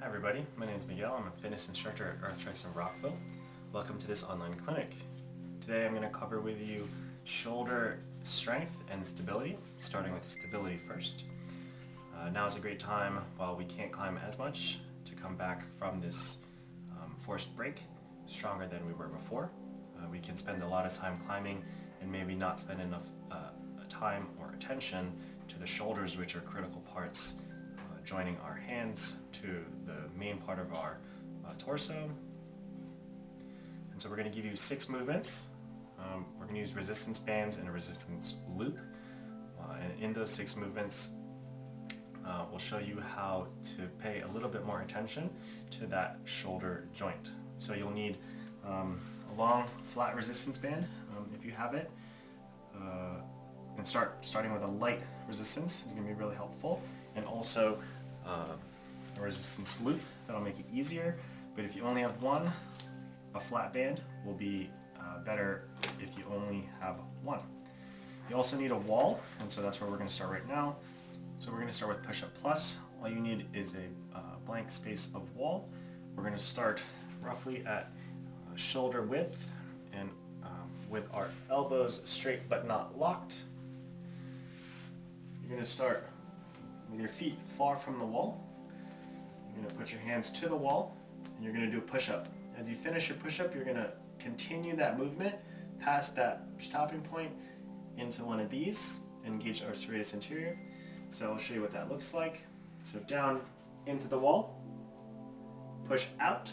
Hi everybody, my name is Miguel. I'm a fitness instructor at Treks Rockville. Welcome to this online clinic. Today I'm going to cover with you shoulder strength and stability, starting with stability first. Now is a great time, while we can't climb as much, to come back from this forced break stronger than we were before. We can spend a lot of time climbing and maybe not spend enough time or attention to the shoulders, which are critical parts joining our hands to the main part of our torso. And so we're going to give you 6 movements. We're going to use resistance bands and a resistance loop. And in those 6 movements, we'll show you how to pay a little bit more attention to that shoulder joint. So you'll need a long flat resistance band if you have it. And starting with a light resistance is going to be really helpful. And also a resistance loop that'll make it easier, but if you only have one, a flat band will be better if you only have one. You also need a wall, and so that's where we're going to start right now. So we're going to start with push-up plus. All you need is a blank space of wall. We're going to start roughly at shoulder width and with our elbows straight but not locked. You're going to start with your feet far from the wall. You're going to put your hands to the wall and you're going to do a push-up. As you finish your push-up, you're going to continue that movement past that stopping point into one of these, engage our serratus anterior. So I'll show you what that looks like. So down into the wall, push out,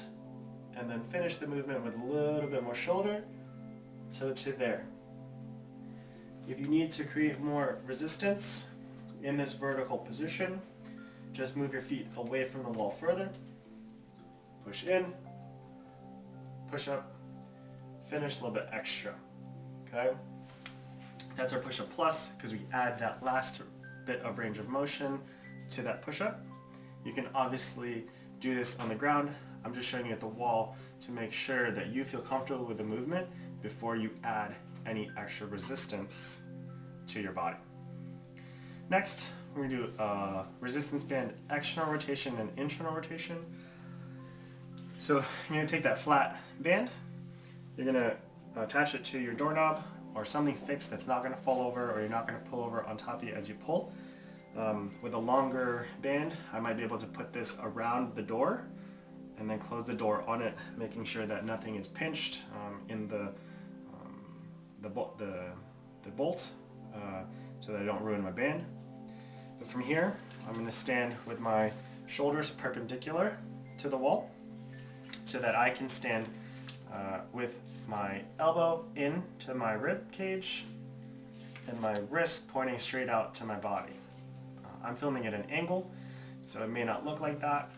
and then finish the movement with a little bit more shoulder, so to there. If you need to create more resistance in this vertical position, just move your feet away from the wall further, push in, push up, finish a little bit extra, okay? That's our push-up plus, because we add that last bit of range of motion to that push-up. You can obviously do this on the ground. I'm just showing you at the wall to make sure that you feel comfortable with the movement before you add any extra resistance to your body. Next, we're going to do resistance band external rotation and internal rotation. So you're going to take that flat band, you're going to attach it to your doorknob or something fixed that's not going to fall over, or you're not going to pull over on top of you as you pull. With a longer band, I might be able to put this around the door and then close the door on it, making sure that nothing is pinched in the bolt, so that I don't ruin my band. But from here, I'm going to stand with my shoulders perpendicular to the wall so that I can stand with my elbow into my rib cage and my wrist pointing straight out to my body. I'm filming at an angle, so it may not look like that,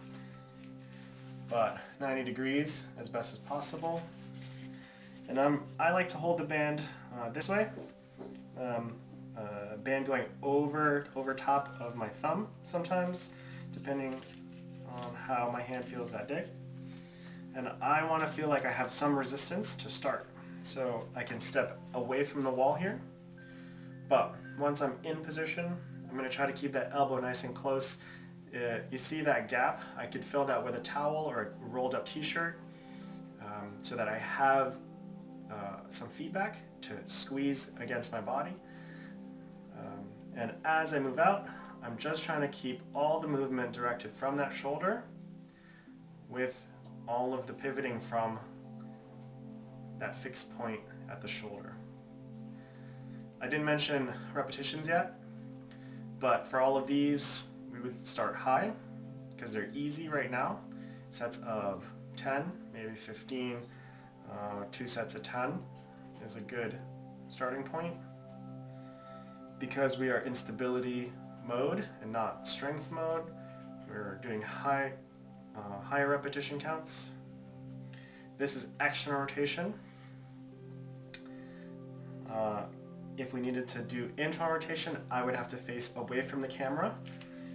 but 90 degrees as best as possible. And I like to hold the band this way. Band going over top of my thumb sometimes, depending on how my hand feels that day. And I want to feel like I have some resistance to start. So I can step away from the wall here, but once I'm in position, I'm going to try to keep that elbow nice and close. You see that gap? I could fill that with a towel or a rolled up t-shirt so that I have some feedback to squeeze against my body. And as I move out, I'm just trying to keep all the movement directed from that shoulder with all of the pivoting from that fixed point at the shoulder. I didn't mention repetitions yet, but for all of these, we would start high because they're easy right now. Sets of 10, maybe 15, 2 sets of 10 is a good starting point. Because we are in stability mode and not strength mode, we're doing higher repetition counts. This is external rotation. If we needed to do internal rotation, I would have to face away from the camera.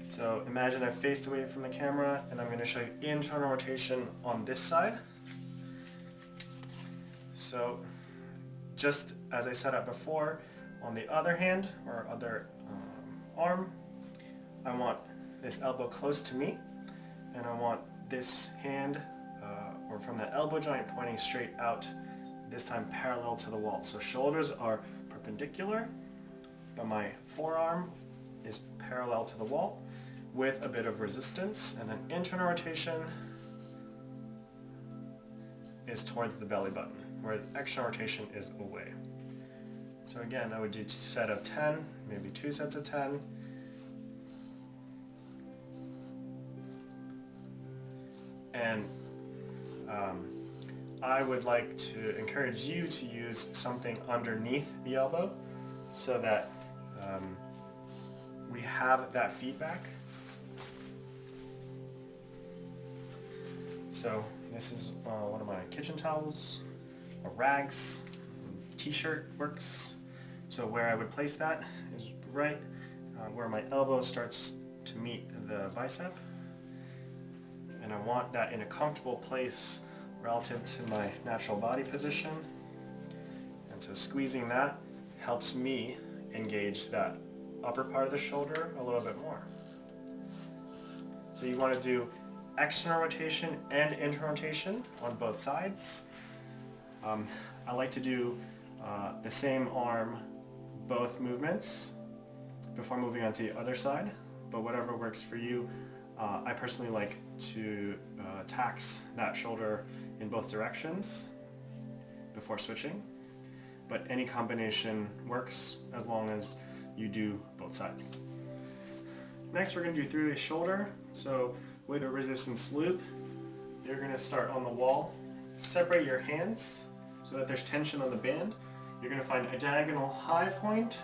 So imagine I've faced away from the camera and I'm going to show you internal rotation on this side. So just as I set up before, on the other hand or other arm, I want this elbow close to me and I want this hand or from the elbow joint pointing straight out, this time parallel to the wall. So shoulders are perpendicular, but my forearm is parallel to the wall with a bit of resistance, and then internal rotation is towards the belly button, where external rotation is away. So again, I would do a set of 10, maybe 2 sets of 10. And I would like to encourage you to use something underneath the elbow so that we have that feedback. So this is one of my kitchen towels, or rags, t-shirt works. So where I would place that is right where my elbow starts to meet the bicep. And I want that in a comfortable place relative to my natural body position. And so squeezing that helps me engage that upper part of the shoulder a little bit more. So you want to do external rotation and internal rotation on both sides. I like to do the same arm, both movements, before moving on to the other side, but whatever works for you. I personally like to tax that shoulder in both directions before switching, but any combination works as long as you do both sides. Next, we're going to do through the shoulder. So with a resistance loop, you're going to start on the wall. Separate your hands so that there's tension on the band. You're going to find a diagonal high point,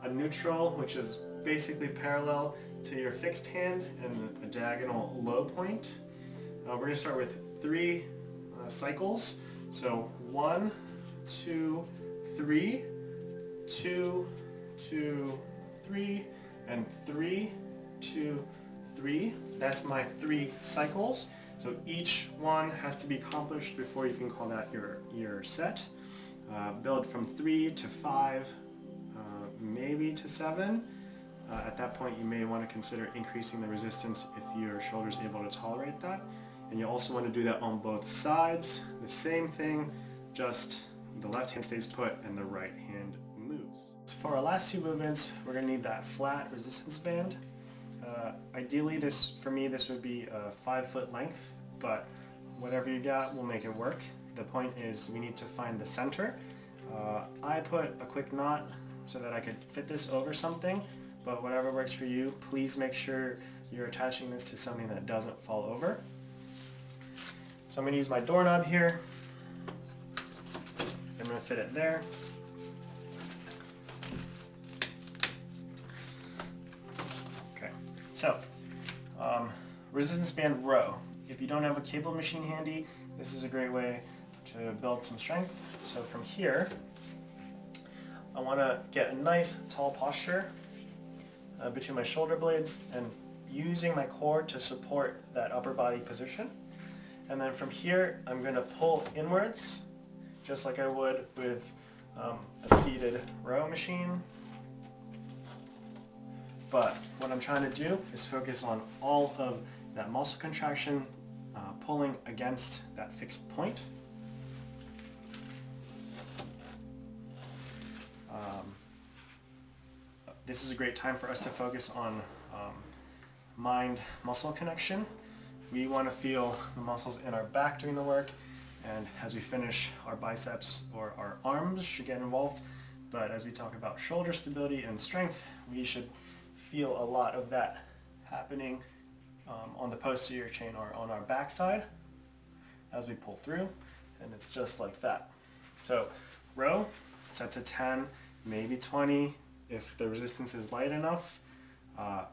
a neutral, which is basically parallel to your fixed hand, and a diagonal low point. We're going to start with 3 cycles. So 1, 2, 3, 2, 2, 3, and 3, 2, 3. That's my 3 cycles. So each one has to be accomplished before you can call that your set. Build from 3 to 5, maybe to 7. At that point, you may want to consider increasing the resistance if your shoulder is able to tolerate that. And you also want to do that on both sides. The same thing, just the left hand stays put and the right hand moves. So for our last 2 movements, we're going to need that flat resistance band. Ideally, for me, this would be a 5-foot length, but whatever you got will make it work. The point is we need to find the center. I put a quick knot so that I could fit this over something, but whatever works for you, please make sure you're attaching this to something that doesn't fall over. So I'm going to use my doorknob here. I'm going to fit it there. Okay, so resistance band row. If you don't have a cable machine handy, this is a great way to build some strength. So from here, I want to get a nice tall posture between my shoulder blades and using my core to support that upper body position. And then from here, I'm going to pull inwards, just like I would with a seated row machine. But what I'm trying to do is focus on all of that muscle contraction pulling against that fixed point. This is a great time for us to focus on mind-muscle connection. We want to feel the muscles in our back doing the work, and as we finish, our biceps or our arms should get involved. But as we talk about shoulder stability and strength, we should feel a lot of that happening on the posterior chain or on our backside as we pull through, and it's just like that. So row, sets of 10, maybe 20 if the resistance is light enough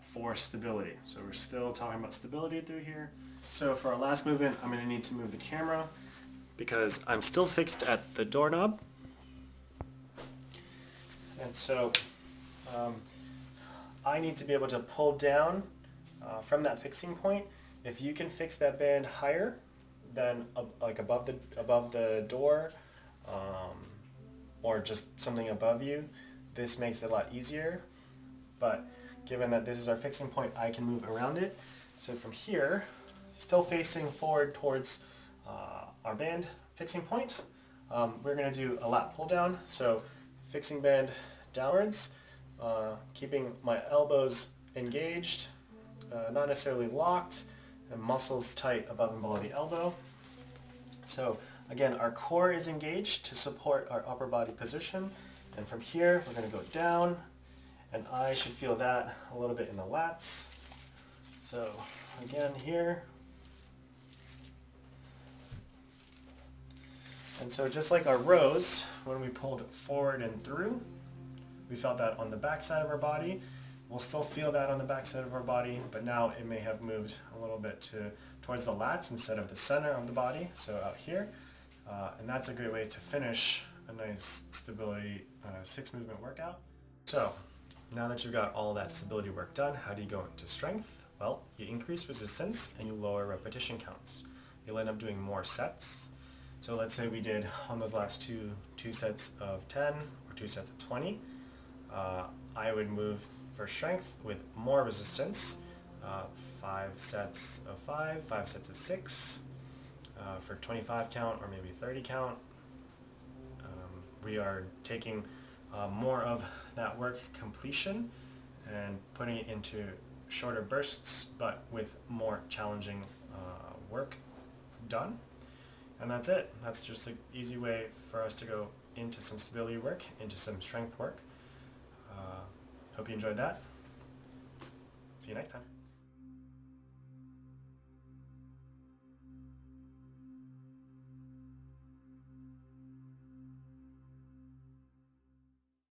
for stability. So we're still talking about stability through here. So for our last movement, I'm going to need to move the camera because I'm still fixed at the doorknob. And so I need to be able to pull down from that fixing point. If you can fix that band higher than like above the door or just something above you, this makes it a lot easier. But given that this is our fixing point, I can move around it. So from here, still facing forward towards our band fixing point. We're going to do a lat pull down, so fixing band downwards, keeping my elbows engaged, not necessarily locked, and muscles tight above and below the elbow. So again, our core is engaged to support our upper body position, and from here we're going to go down, and I should feel that a little bit in the lats. So again here. And so just like our rows, when we pulled forward and through, we felt that on the back side of our body. We'll still feel that on the back side of our body, but now it may have moved a little bit towards the lats instead of the center of the body, so out here. And that's a great way to finish a nice stability 6 movement workout. So now that you've got all that stability work done, how do you go into strength? Well, you increase resistance and you lower repetition counts. You'll end up doing more sets. So let's say we did on those last two sets of 10 or 2 sets of 20. I would move for strength with more resistance, 5 sets of 5, 5 sets of 6, for 25 count or maybe 30 count. We are taking more of that work completion and putting it into shorter bursts, but with more challenging work done. And that's it. That's just an easy way for us to go into some stability work, into some strength work. Hope you enjoyed that. See you next time.